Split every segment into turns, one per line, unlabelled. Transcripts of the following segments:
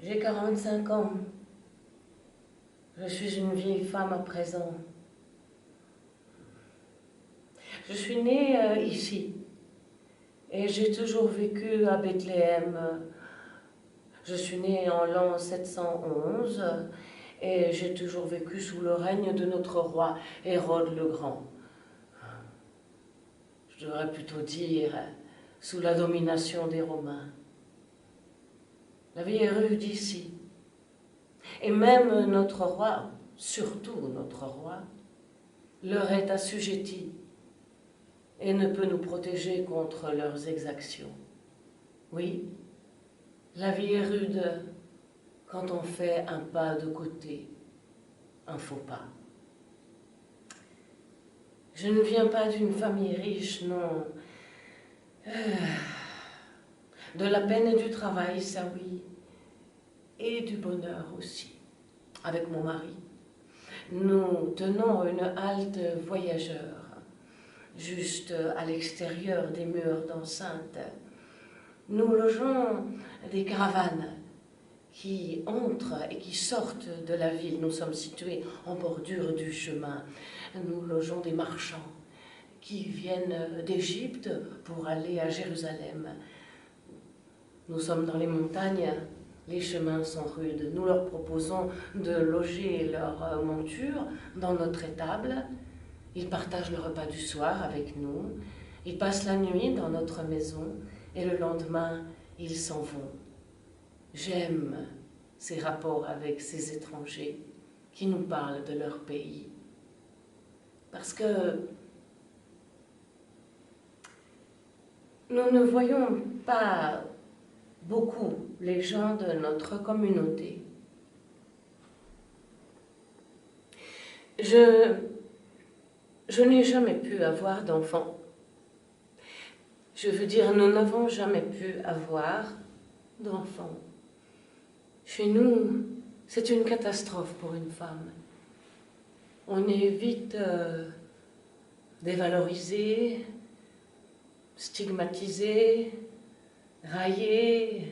J'ai 45 ans. Je suis une vieille femme à présent. Je suis née ici et j'ai toujours vécu à Bethléem. Je suis née en l'an 711 et j'ai toujours vécu sous le règne de notre roi Hérode le Grand. Je devrais plutôt dire sous la domination des Romains. La vie est rude ici. Et même notre roi, surtout notre roi, leur est assujetti et ne peut nous protéger contre leurs exactions. Oui, la vie est rude quand on fait un pas de côté, un faux pas. Je ne viens pas d'une famille riche, non. De la peine et du travail, ça oui, et du bonheur aussi, avec mon mari. Nous tenons une halte voyageur, juste à l'extérieur des murs d'enceinte. Nous logeons des caravanes qui entrent et qui sortent de la ville. Nous sommes situés en bordure du chemin. Nous logeons des marchands qui viennent d'Égypte pour aller à Jérusalem. Nous sommes dans les montagnes, les chemins sont rudes. Nous leur proposons de loger leur monture dans notre étable. Ils partagent le repas du soir avec nous. Ils passent la nuit dans notre maison et le lendemain, ils s'en vont. J'aime ces rapports avec ces étrangers qui nous parlent de leur pays. Parce que nous ne voyons pas beaucoup les gens de notre communauté. Je n'ai jamais pu avoir d'enfants. Je veux dire, nous n'avons jamais pu avoir d'enfants. Chez nous, c'est une catastrophe pour une femme. On est vite dévalorisé, stigmatisé, raillé.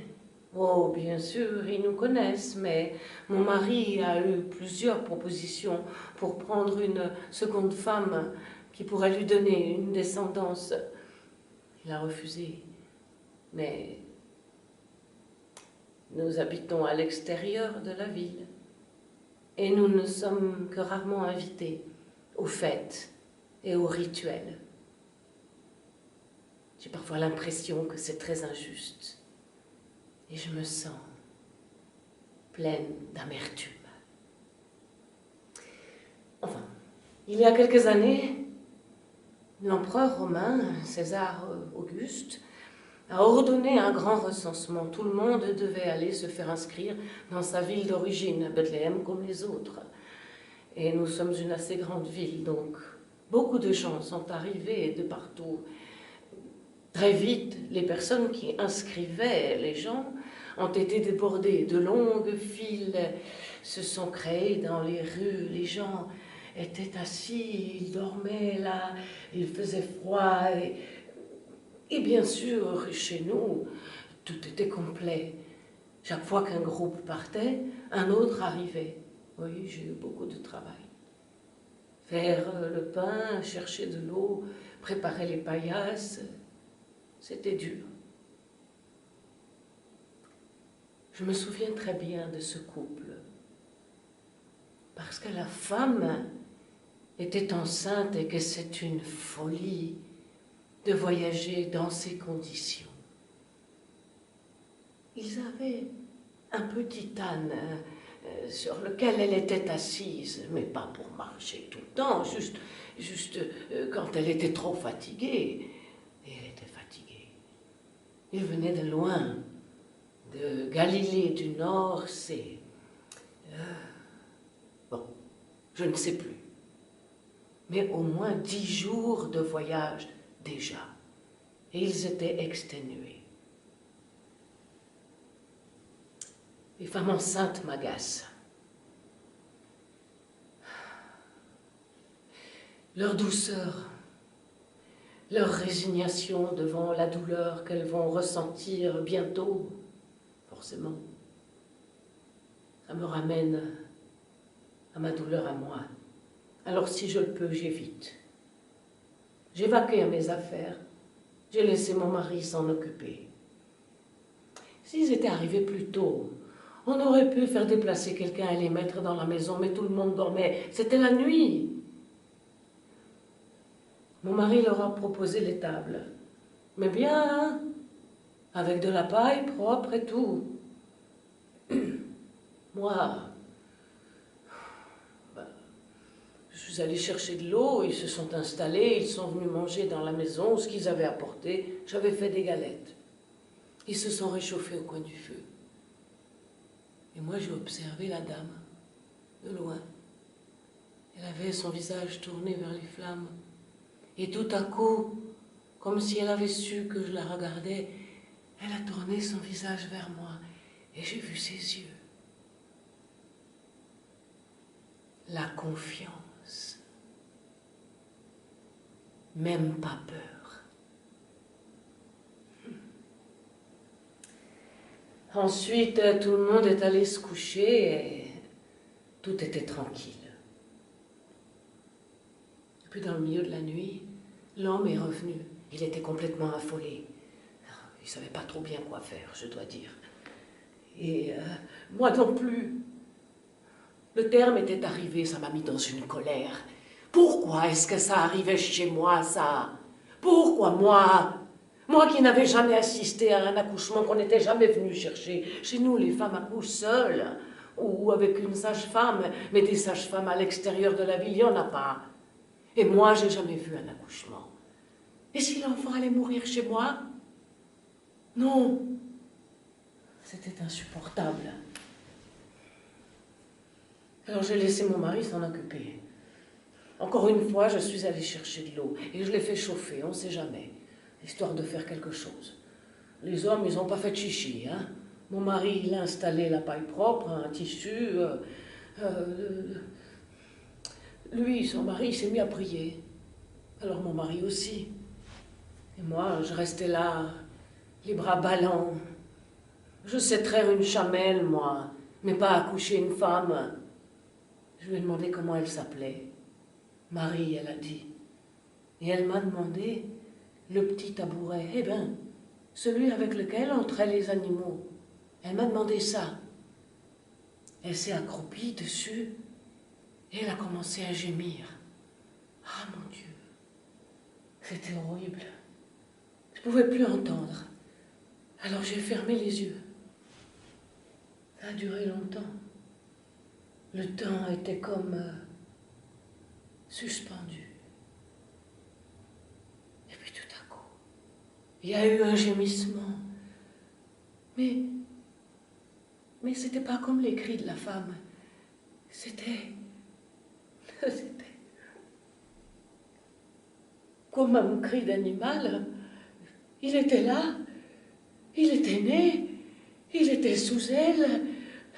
Oh, bien sûr, ils nous connaissent, mais mon mari a eu plusieurs propositions pour prendre une seconde femme qui pourrait lui donner une descendance. Il a refusé. Mais nous habitons à l'extérieur de la ville et nous ne sommes que rarement invités aux fêtes et aux rituels. J'ai parfois l'impression que c'est très injuste et je me sens pleine d'amertume. Enfin, il y a quelques années, l'empereur romain, César Auguste, a ordonné un grand recensement. Tout le monde devait aller se faire inscrire dans sa ville d'origine, Bethléem comme les autres. Et nous sommes une assez grande ville, donc beaucoup de gens sont arrivés de partout. Très vite, les personnes qui inscrivaient les gens ont été débordées. De longues files se sont créées dans les rues. Les gens étaient assis, ils dormaient là, il faisait froid. Et bien sûr, chez nous, tout était complet. Chaque fois qu'un groupe partait, un autre arrivait. Oui, j'ai eu beaucoup de travail. Faire le pain, chercher de l'eau, préparer les paillasses, c'était dur. Je me souviens très bien de ce couple, parce que la femme était enceinte et que c'est une folie de voyager dans ces conditions. Ils avaient un petit âne sur lequel elle était assise, mais pas pour marcher tout le temps, juste quand elle était trop fatiguée. Et elle était fatiguée. Ils venaient de loin, de Galilée du Nord, c'est... bon, je ne sais plus. Mais au moins 10 jours de voyage déjà. Et ils étaient exténués. Les femmes enceintes m'agacent. Leur douceur, leur résignation devant la douleur qu'elles vont ressentir bientôt, forcément. Ça me ramène à ma douleur à moi. Alors si je le peux, j'évite. J'évacue à mes affaires. J'ai laissé mon mari s'en occuper. S'ils étaient arrivés plus tôt, on aurait pu faire déplacer quelqu'un et les mettre dans la maison, mais tout le monde dormait. C'était la nuit. Mon mari leur a proposé les tables. Mais bien, hein, avec de la paille propre et tout. Moi, je suis allée chercher de l'eau, ils se sont installés, ils sont venus manger dans la maison ce qu'ils avaient apporté. J'avais fait des galettes. Ils se sont réchauffés au coin du feu. Et moi, j'ai observé la dame, de loin. Elle avait son visage tourné vers les flammes. Et tout à coup, comme si elle avait su que je la regardais, elle a tourné son visage vers moi. Et j'ai vu ses yeux. La confiance. Même pas peur. Ensuite, tout le monde est allé se coucher et tout était tranquille. Et puis dans le milieu de la nuit, l'homme est revenu. Il était complètement affolé. Il ne savait pas trop bien quoi faire, je dois dire. Et moi non plus. Le terme était arrivé, ça m'a mis dans une colère. Pourquoi est-ce que ça arrivait chez moi, ça? Pourquoi moi? Moi qui n'avais jamais assisté à un accouchement, qu'on n'était jamais venu chercher. Chez nous, les femmes accouchent seules, ou avec une sage-femme, mais des sages-femmes à l'extérieur de la ville, il n'y en a pas. Et moi, j'ai jamais vu un accouchement. Et si l'enfant allait mourir chez moi? Non. C'était insupportable. Alors j'ai laissé mon mari s'en occuper. Encore une fois, je suis allée chercher de l'eau et je l'ai fait chauffer, on ne sait jamais, histoire de faire quelque chose. Les hommes, ils n'ont pas fait de chichi, hein. Mon mari, il a installé la paille propre, un tissu. Lui, son mari, il s'est mis à prier. Alors mon mari aussi. Et moi, je restais là, les bras ballants. Je sais traire une chamelle, moi, mais pas accoucher une femme. Je lui ai demandé comment elle s'appelait. Marie, elle a dit. Et elle m'a demandé le petit tabouret. Eh bien, celui avec lequel entraient les animaux. Elle m'a demandé ça. Elle s'est accroupie dessus et elle a commencé à gémir. Ah mon Dieu, c'était horrible. Je ne pouvais plus entendre. Alors j'ai fermé les yeux. Ça a duré longtemps. Le temps était comme suspendu. Et puis tout à coup, il y a eu un gémissement. Mais c'était pas comme les cris de la femme. C'était comme un cri d'animal. Il était là, il était né, il était sous elle.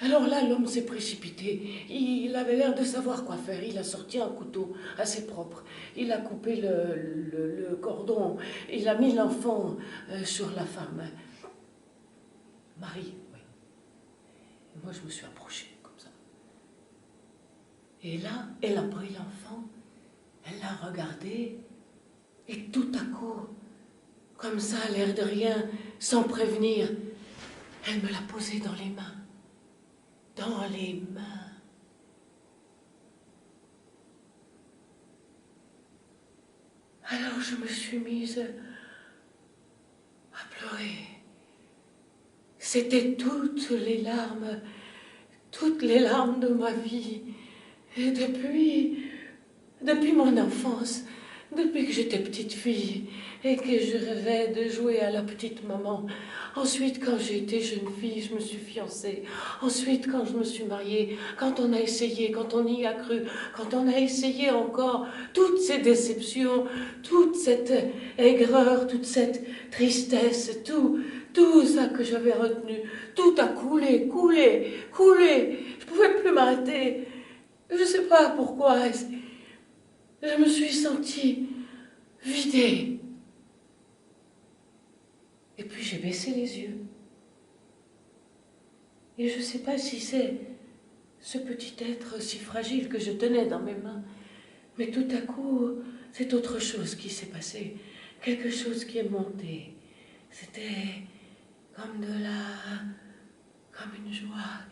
Alors là, l'homme s'est précipité. Il avait l'air de savoir quoi faire. Il a sorti un couteau assez propre. Il a coupé le cordon. Il a mis l'enfant sur la femme. Marie, oui. Et moi, je me suis approchée comme ça. Et là, elle a pris l'enfant. Elle l'a regardé. Et tout à coup, comme ça, à l'air de rien, sans prévenir, elle me l'a posé dans les mains. Dans les mains. Alors je me suis mise à pleurer. C'était toutes les larmes de ma vie. Et depuis mon enfance, depuis que j'étais petite fille et que je rêvais de jouer à la petite maman. Ensuite, quand j'ai été jeune fille, je me suis fiancée. Ensuite, quand je me suis mariée, quand on a essayé, quand on y a cru, quand on a essayé encore, toutes ces déceptions, toute cette aigreur, toute cette tristesse, tout ça que j'avais retenu, tout a coulé. Je pouvais plus m'arrêter. Je ne sais pas pourquoi. Je me suis sentie vidée. Et puis j'ai baissé les yeux. Et je ne sais pas si c'est ce petit être si fragile que je tenais dans mes mains. Mais tout à coup, c'est autre chose qui s'est passé, quelque chose qui est monté. C'était comme comme une joie,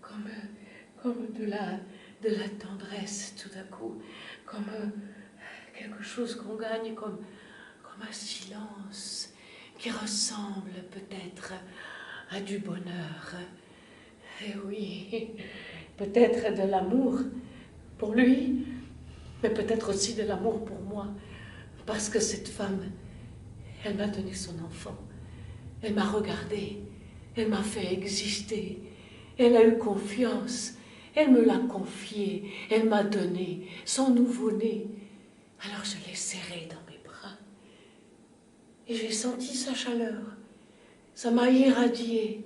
comme de la tendresse tout à coup, comme quelque chose qu'on gagne, comme un silence qui ressemble peut-être à du bonheur. Et oui, peut-être de l'amour pour lui, mais peut-être aussi de l'amour pour moi, parce que cette femme, elle m'a donné son enfant, elle m'a regardé, elle m'a fait exister, elle a eu confiance, elle me l'a confié, elle m'a donné son nouveau-né. Alors je l'ai serré dans mes bras et j'ai senti sa chaleur, ça m'a irradié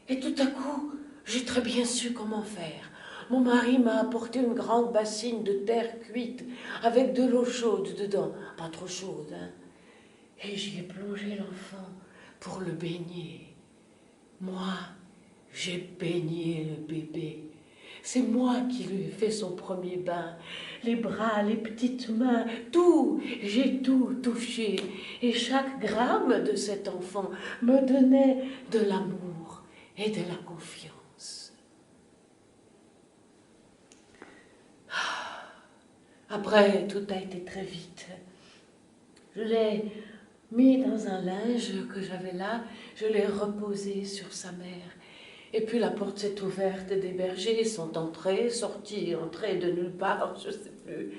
et tout à coup, j'ai très bien su comment faire. Mon mari m'a apporté une grande bassine de terre cuite avec de l'eau chaude dedans, pas trop chaude, hein. Et j'y ai plongé l'enfant pour le baigner. Moi, j'ai baigné le bébé. C'est moi qui lui ai fait son premier bain. Les bras, les petites mains, tout, j'ai tout touché. Et chaque gramme de cet enfant me donnait de l'amour et de la confiance. Après, tout a été très vite. Je l'ai mis dans un linge que j'avais là, je l'ai reposé sur sa mère. Et puis la porte s'est ouverte, des bergers sont entrés, sortis, entrés de nulle part, je ne sais plus.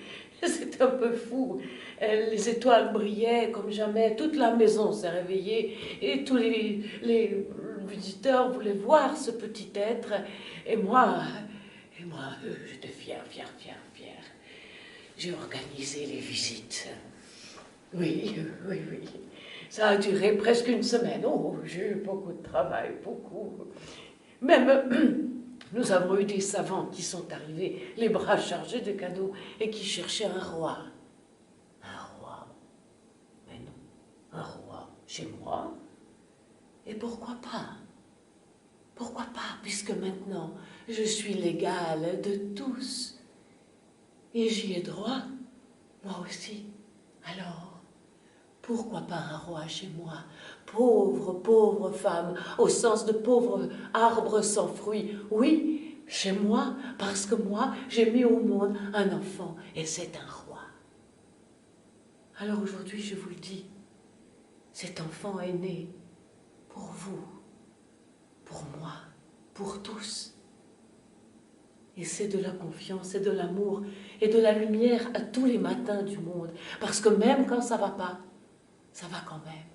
C'était un peu fou. Les étoiles brillaient comme jamais, toute la maison s'est réveillée et tous les visiteurs voulaient voir ce petit être. Et moi, j'étais fière. J'ai organisé les visites. Oui. Ça a duré presque une semaine. Oh, j'ai eu beaucoup de travail, beaucoup. Même, nous avons eu des savants qui sont arrivés, les bras chargés de cadeaux, et qui cherchaient un roi. Un roi? Mais non, un roi chez moi? Et pourquoi pas? Pourquoi pas, puisque maintenant, je suis l'égale de tous. Et j'y ai droit, moi aussi. Alors, pourquoi pas un roi chez moi? Pauvre femme, au sens de pauvre arbre sans fruits. Oui, chez moi, parce que moi, j'ai mis au monde un enfant, et c'est un roi. Alors aujourd'hui, je vous le dis, cet enfant est né pour vous, pour moi, pour tous. Et c'est de la confiance et de l'amour et de la lumière à tous les matins du monde. Parce que même quand ça va pas, ça va quand même.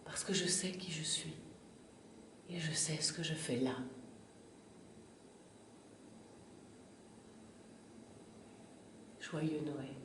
Parce que je sais qui je suis. Et je sais ce que je fais là. Joyeux Noël.